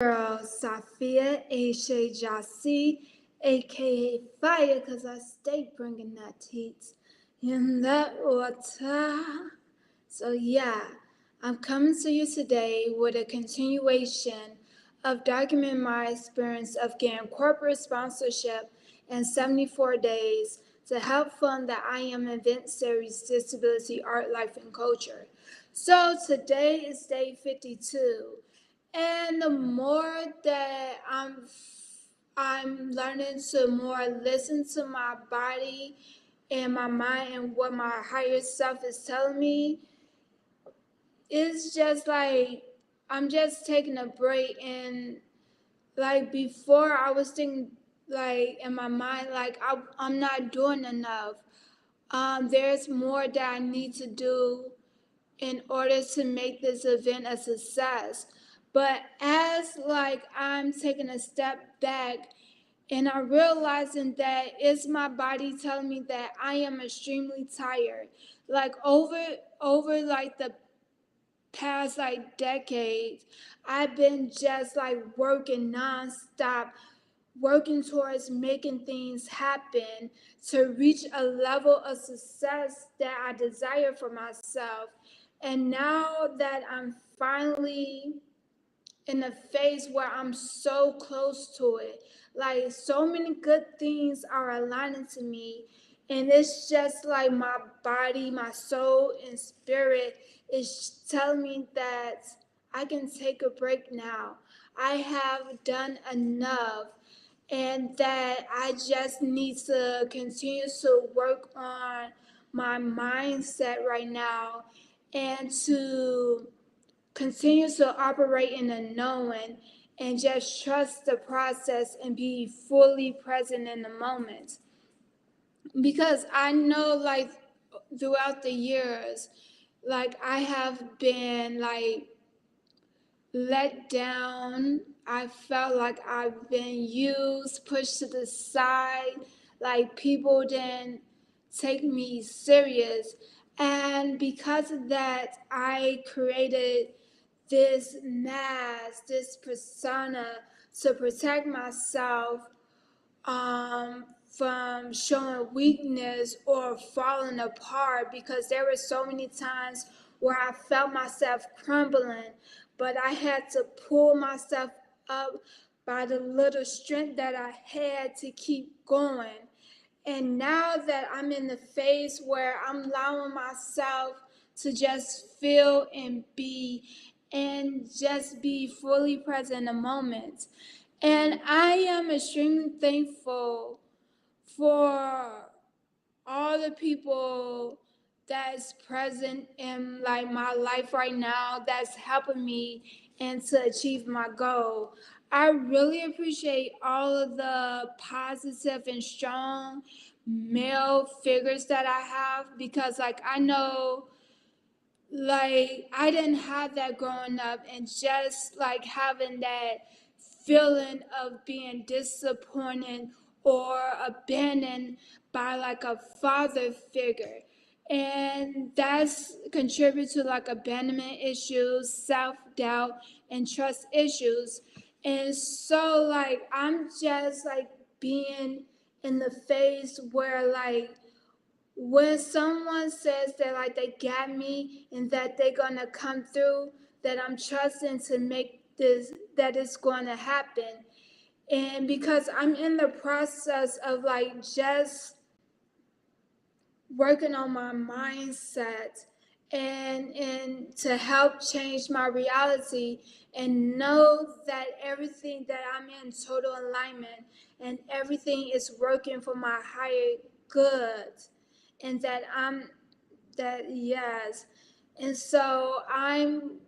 Girl, Safia Aisha Jassi, aka Fire, cause I stay bringing that heat in that water. So yeah, I'm coming to you today with a continuation of documenting my experience of getting corporate sponsorship in 74 days to help fund the I Am Event Series Disability Art, Life, and Culture. So today is day 52. And the more that I'm learning to more listen to my body and my mind and what my higher self is telling me, it's just like I'm just taking a break. And like before I was thinking like in my mind like I'm not doing enough. There's more that I need to do in order to make this event a success. But as like I'm taking a step back and I'm realizing that it's my body telling me that I am extremely tired. Like over like the past like decades, I've been just like working nonstop, working towards making things happen to reach a level of success that I desire for myself. And now that I'm finally in a phase where I'm so close to it, like so many good things are aligning to me. And it's just like my body, my soul, and spirit is telling me that I can take a break now. I have done enough, and that I just need to continue to work on my mindset right now and to continue to operate in the knowing and just trust the process and be fully present in the moment. Because I know, like, throughout the years, like, I have been, like, let down. I felt like I've been used, pushed to the side, like people didn't take me serious. And because of that, I created this mask, this persona to protect myself from showing weakness or falling apart, because there were so many times where I felt myself crumbling, but I had to pull myself up by the little strength that I had to keep going. And now that I'm in the phase where I'm allowing myself to just feel and be and just be fully present in the moment. And I am extremely thankful for all the people that's present in like my life right now that's helping me and to achieve my goal. I really appreciate all of the positive and strong male figures that I have, because like I know like I didn't have that growing up, and just like having that feeling of being disappointed or abandoned by like a father figure, and that's contribute to like abandonment issues, self-doubt, and trust issues. And so like I'm just like being in the phase where like when someone says that like they got me and that they're gonna come through, that I'm trusting to make this, that it's gonna happen. And because I'm in the process of like just working on my mindset and to help change my reality and know that everything that I'm in total alignment and everything is working for my higher good, and that I'm that yes. And so I'm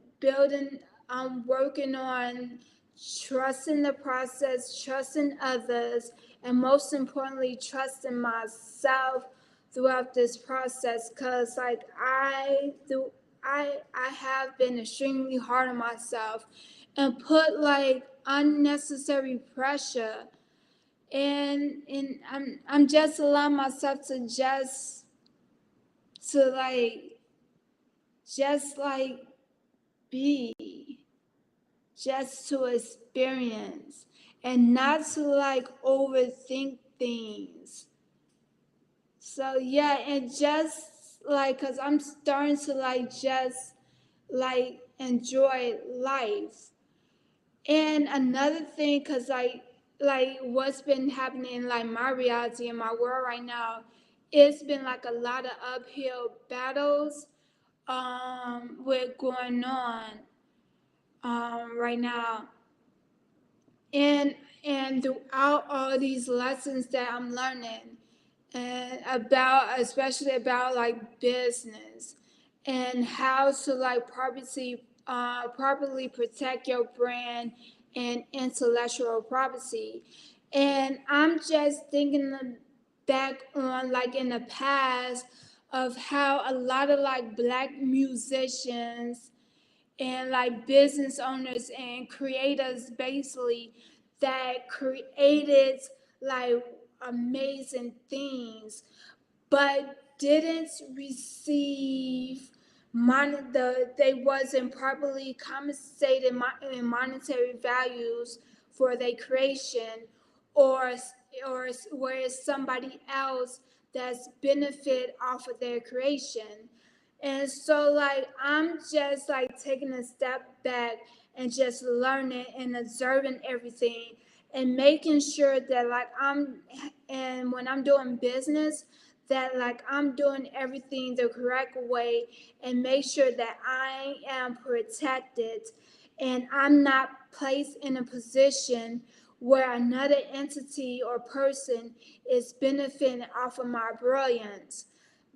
working on trusting the process, trusting others, and most importantly trusting myself throughout this process, because like I have been extremely hard on myself and put like unnecessary pressure, and I'm just allowing myself to to like just like be, just to experience and not to like overthink things. So yeah, and just like, cause I'm starting to like just like enjoy life. And another thing, cause like what's been happening in like my reality in my world right now, it's been like a lot of uphill battles with going on right now. And throughout all these lessons that I'm learning and about, especially about like business and how to like properly protect your brand and intellectual property. And I'm just thinking back on like in the past of how a lot of like black musicians and like business owners and creators basically that created like amazing things but didn't receive they wasn't properly compensated in monetary values for their creation, or whereas somebody else that's benefit off of their creation. And so like I'm just like taking a step back and just learning and observing everything and making sure that like and when I'm doing business that like I'm doing everything the correct way and make sure that I am protected and I'm not placed in a position where another entity or person is benefiting off of my brilliance.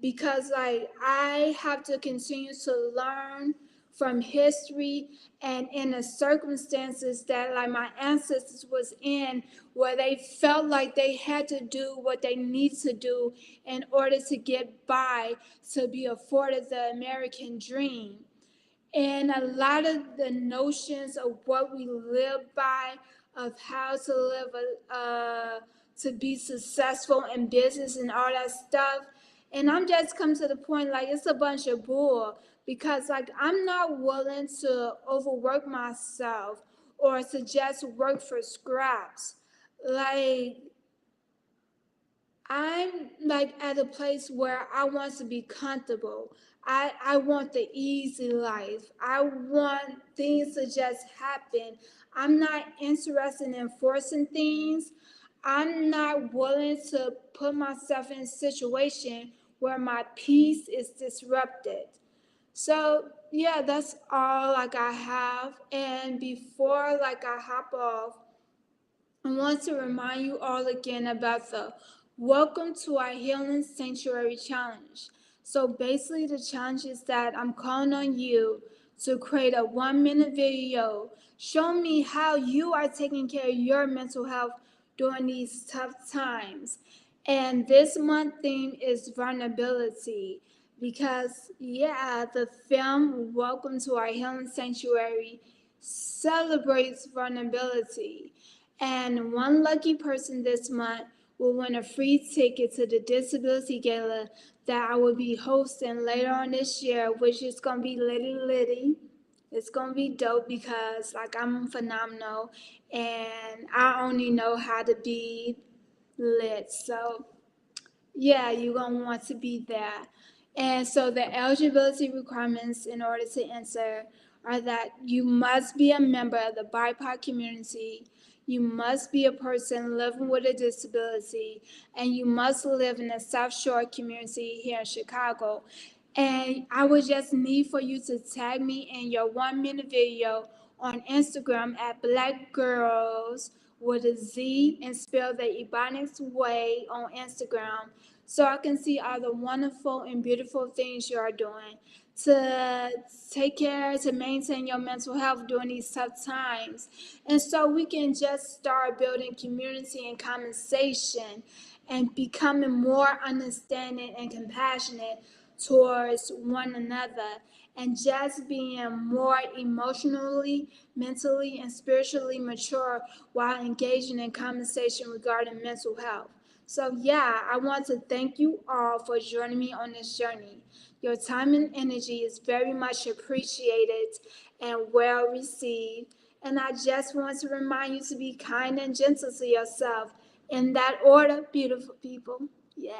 Because like I have to continue to learn from history and in the circumstances that like my ancestors was in, where they felt like they had to do what they need to do in order to get by, to be afforded the American dream. And a lot of the notions of what we live by, of how to live to be successful in business and all that stuff. And I'm just come to the point like it's a bunch of bull, because like I'm not willing to overwork myself or to just work for scraps. Like I'm like at a place where I want to be comfortable. I want the easy life. I want things to just happen. I'm not interested in forcing things. I'm not willing to put myself in a situation where my peace is disrupted. So yeah, that's all like I have. And before like I hop off, I want to remind you all again about the Welcome to our Healing Sanctuary Challenge. So basically, the challenge is that I'm calling on you to create a 1 minute video. Show me how you are taking care of your mental health during these tough times. And this month theme is vulnerability, because yeah, the film Welcome to Our Healing Sanctuary celebrates vulnerability. And one lucky person this month will win a free ticket to the Disability Gala that I will be hosting later on this year, which is gonna be litty litty. It's gonna be dope because like I'm phenomenal and I only know how to be lit. So yeah, you're gonna want to be there. And so the eligibility requirements in order to enter are that you must be a member of the BIPOC community, you must be a person living with a disability, and you must live in the South Shore community here in Chicago. And I would just need for you to tag me in your 1 minute video on Instagram at Black Girls with a Z and spell the Ebonics way on Instagram, so I can see all the wonderful and beautiful things you are doing to take care, to maintain your mental health during these tough times. And so we can just start building community and conversation and becoming more understanding and compassionate towards one another, and just being more emotionally, mentally, and spiritually mature while engaging in conversation regarding mental health. So, yeah, I want to thank you all for joining me on this journey. Your time and energy is very much appreciated and well received. And I just want to remind you to be kind and gentle to yourself. In that order, beautiful people. Yeah.